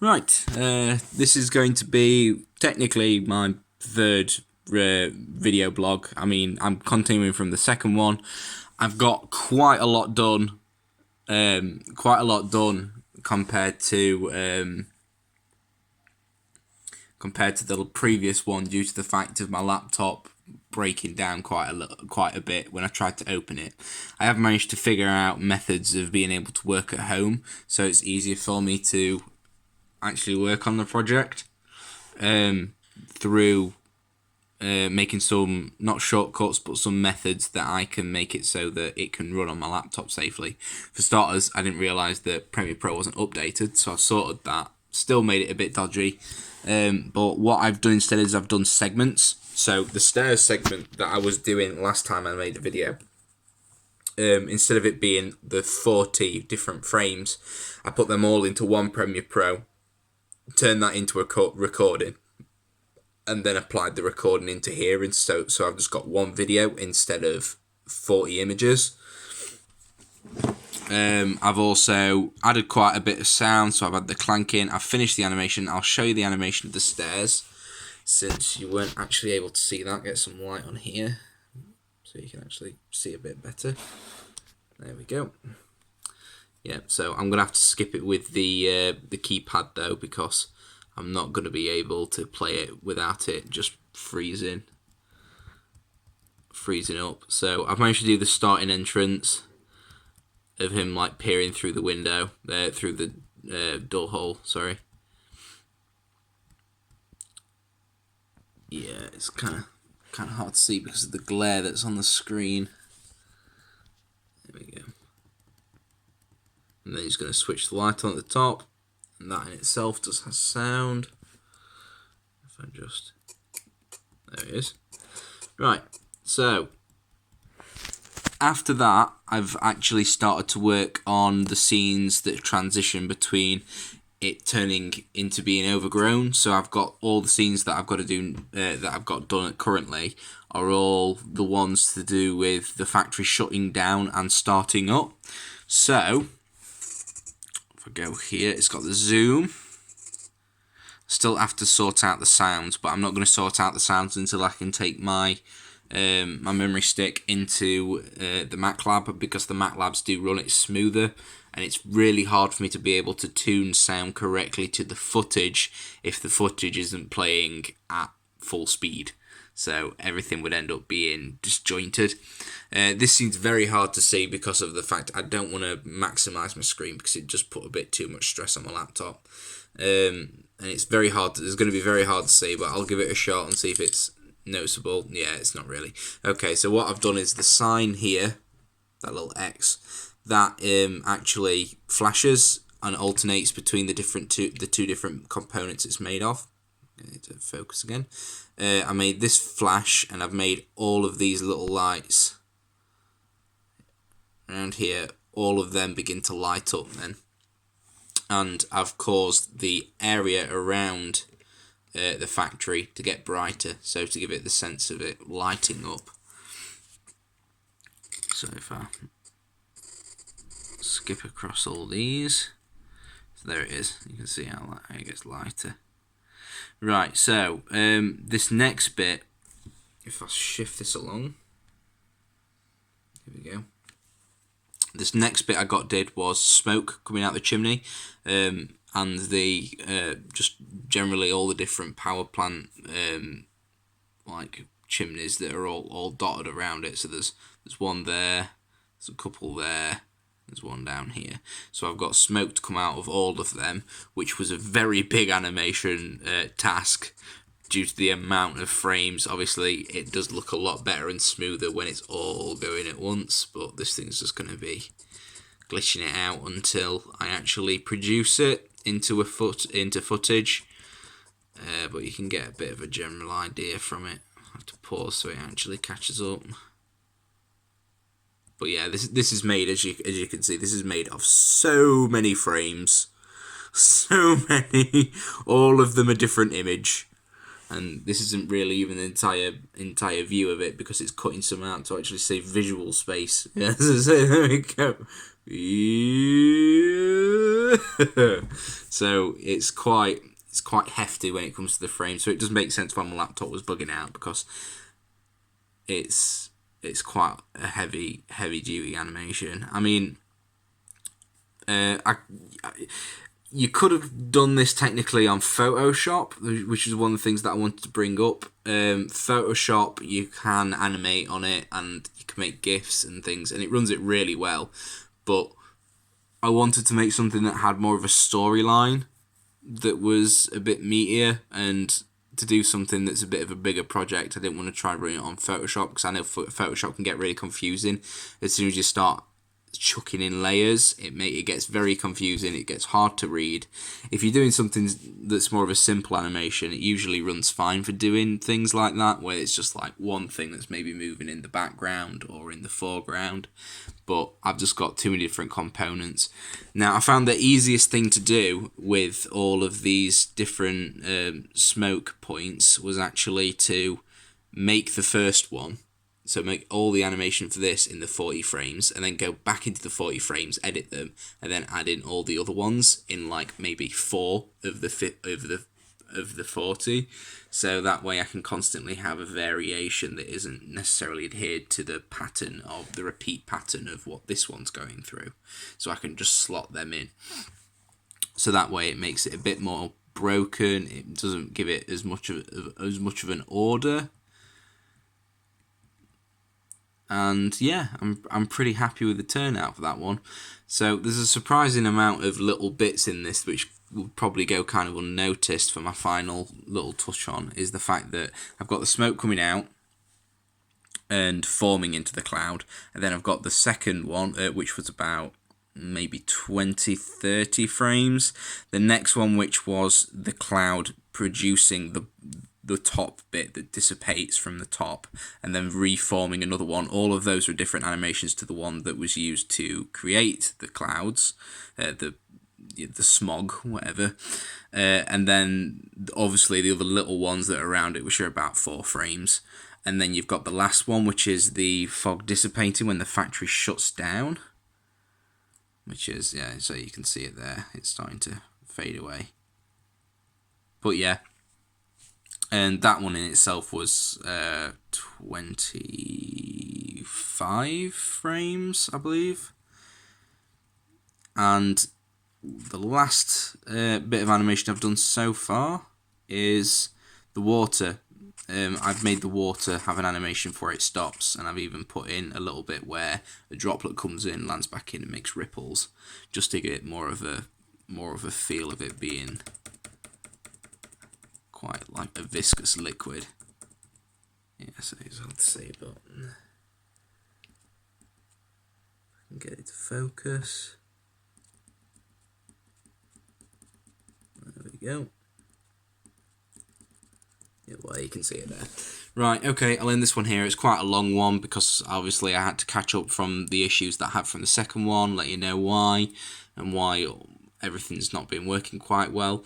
Right, this is going to be technically my third video blog. I mean, I'm continuing from the second one. I've got quite a lot done. Compared to the previous one, due to the fact of my laptop breaking down quite a bit when I tried to open it. I have managed to figure out methods of being able to work at home, so it's easier for me to actually work on the project through making some, not shortcuts, but some methods that I can make it so that it can run on my laptop safely. For starters, I didn't realise that Premiere Pro wasn't updated, so I sorted that. Still made it a bit dodgy, but what I've done instead is I've done segments. So the stairs segment that I was doing last time I made a video, instead of it being the 40 different frames, I put them all into one Premiere Pro, turned that into a recording, and then applied the recording into here. And so I've just got one video instead of 40 images. I've also added quite a bit of sound, so I've had the clanking. I've finished the animation. I'll show you the animation of the stairs, since you weren't actually able to see that. Get some light on here, so you can actually see a bit better. There we go. Yeah, so I'm gonna have to skip it with the keypad though, because I'm not gonna be able to play it without it just freezing up. So I've managed to do the starting entrance of him like peering through the window, through the door hole. Sorry. Yeah, it's kind of hard to see because of the glare that's on the screen. There we go. And then he's going to switch the light on at the top, and that in itself just has sound. If I just, there it is. Right, so after that, I've actually started to work on the scenes that transition between it turning into being overgrown. So I've got all the scenes that I've got to do, that I've got done currently, are all the ones to do with the factory shutting down and starting up. So if I go here, it's got the zoom. Still have to sort out the sounds, but I'm not going to sort out the sounds until I can take my my memory stick into the MATLAB, because the MATLABs do run it smoother, and it's really hard for me to be able to tune sound correctly to the footage if the footage isn't playing at full speed. So everything would end up being disjointed. This seems very hard to see because of the fact I don't want to maximise my screen, because it just put a bit too much stress on my laptop. And it's very hard. It's going to be very hard to see, but I'll give it a shot and see if it's noticeable. Yeah, it's not really. Okay, so what I've done is the sign here, that little X, that actually flashes and alternates between the two different components it's made of. I need to focus again. I made this flash, and I've made all of these little lights around here. All of them begin to light up then, and I've caused the area around the factory to get brighter, so to give it the sense of it lighting up. So if I skip across all these, so there it is. You can see how it gets lighter. Right, so this next bit, if I shift this along, here we go. This next bit I did was smoke coming out the chimney, and the just generally all the different power plant like chimneys that are all dotted around it. So there's one there, there's a couple there, there's one down here. So I've got smoke to come out of all of them, which was a very big animation task due to the amount of frames. Obviously, it does look a lot better and smoother when it's all going at once, but this thing's just going to be glitching it out until I actually produce it into footage. But you can get a bit of a general idea from it. I have to pause so it actually catches up. But yeah, this is made, as you can see, this is made of so many frames, so many. All of them a different image, and this isn't really even an entire view of it, because it's cutting some out to actually save visual space. Yeah, so there we go. So it's quite hefty when it comes to the frame. So it does make sense why my laptop was bugging out, because it's quite a heavy duty animation. I mean, you could have done this technically on Photoshop, which is one of the things that I wanted to bring up. Photoshop, you can animate on it and you can make GIFs and things, and it runs it really well. But I wanted to make something that had more of a storyline, that was a bit meatier, and to do something that's a bit of a bigger project, I didn't want to try and run it on Photoshop, because I know Photoshop can get really confusing as soon as you start chucking in layers. It gets very confusing. It gets hard to read. If you're doing something that's more of a simple animation, it usually runs fine for doing things like that, where it's just like one thing that's maybe moving in the background or in the foreground. But I've just got too many different components. Now, I found the easiest thing to do with all of these different smoke points was actually to make the first one. So make all the animation for this in the 40 frames, and then go back into the 40 frames, edit them, and then add in all the other ones in like maybe 4 of the 40. So that way I can constantly have a variation that isn't necessarily adhered to the pattern of the repeat pattern of what this one's going through. So I can just slot them in. So that way it makes it a bit more broken. It doesn't give it as much of an order. And yeah, I'm pretty happy with the turnout for that one. So there's a surprising amount of little bits in this which will probably go kind of unnoticed. For my final little touch on is the fact that I've got the smoke coming out and forming into the cloud, and then I've got the second one, which was about maybe 20-30 frames. The next one, which was the cloud producing the top bit that dissipates from the top, and then reforming another one. All of those are different animations to the one that was used to create the clouds, the smog, whatever. And then obviously the other little ones that are around it, which are about 4 frames. And then you've got the last one, which is the fog dissipating when the factory shuts down, which is, yeah, so you can see it there. It's starting to fade away. But yeah, and that one in itself was 25 frames, I believe. And the last bit of animation I've done so far is the water. I've made the water have an animation before it stops, and I've even put in a little bit where a droplet comes in, lands back in, and makes ripples, just to get more of a feel of it being quite like a viscous liquid. Yeah, so it's hard to say, but I can get it to focus. There we go. Yeah, well, you can see it there. Right, okay, I'll end this one here. It's quite a long one because obviously I had to catch up from the issues that I had from the second one, let you know why, and why everything's not been working quite well.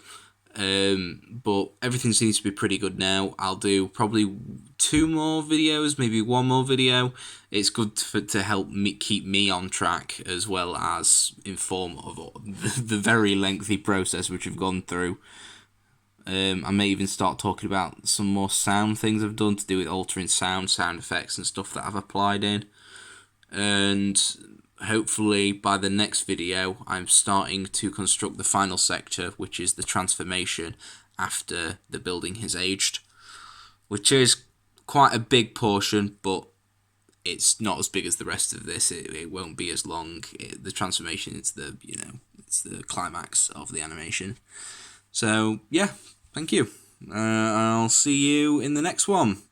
But everything seems to be pretty good now. I'll do probably 2 more videos, maybe 1 more video. It's good to help me keep me on track, as well as inform of the very lengthy process which I've gone through. I may even start talking about some more sound things I've done to do with altering sound effects and stuff that I've applied in. And hopefully by the next video I'm starting to construct the final sector, which is the transformation after the building has aged, which is quite a big portion, but it's not as big as the rest of this. It won't be as long. The transformation is it's the climax of the animation. So yeah, thank you. I'll see you in the next one.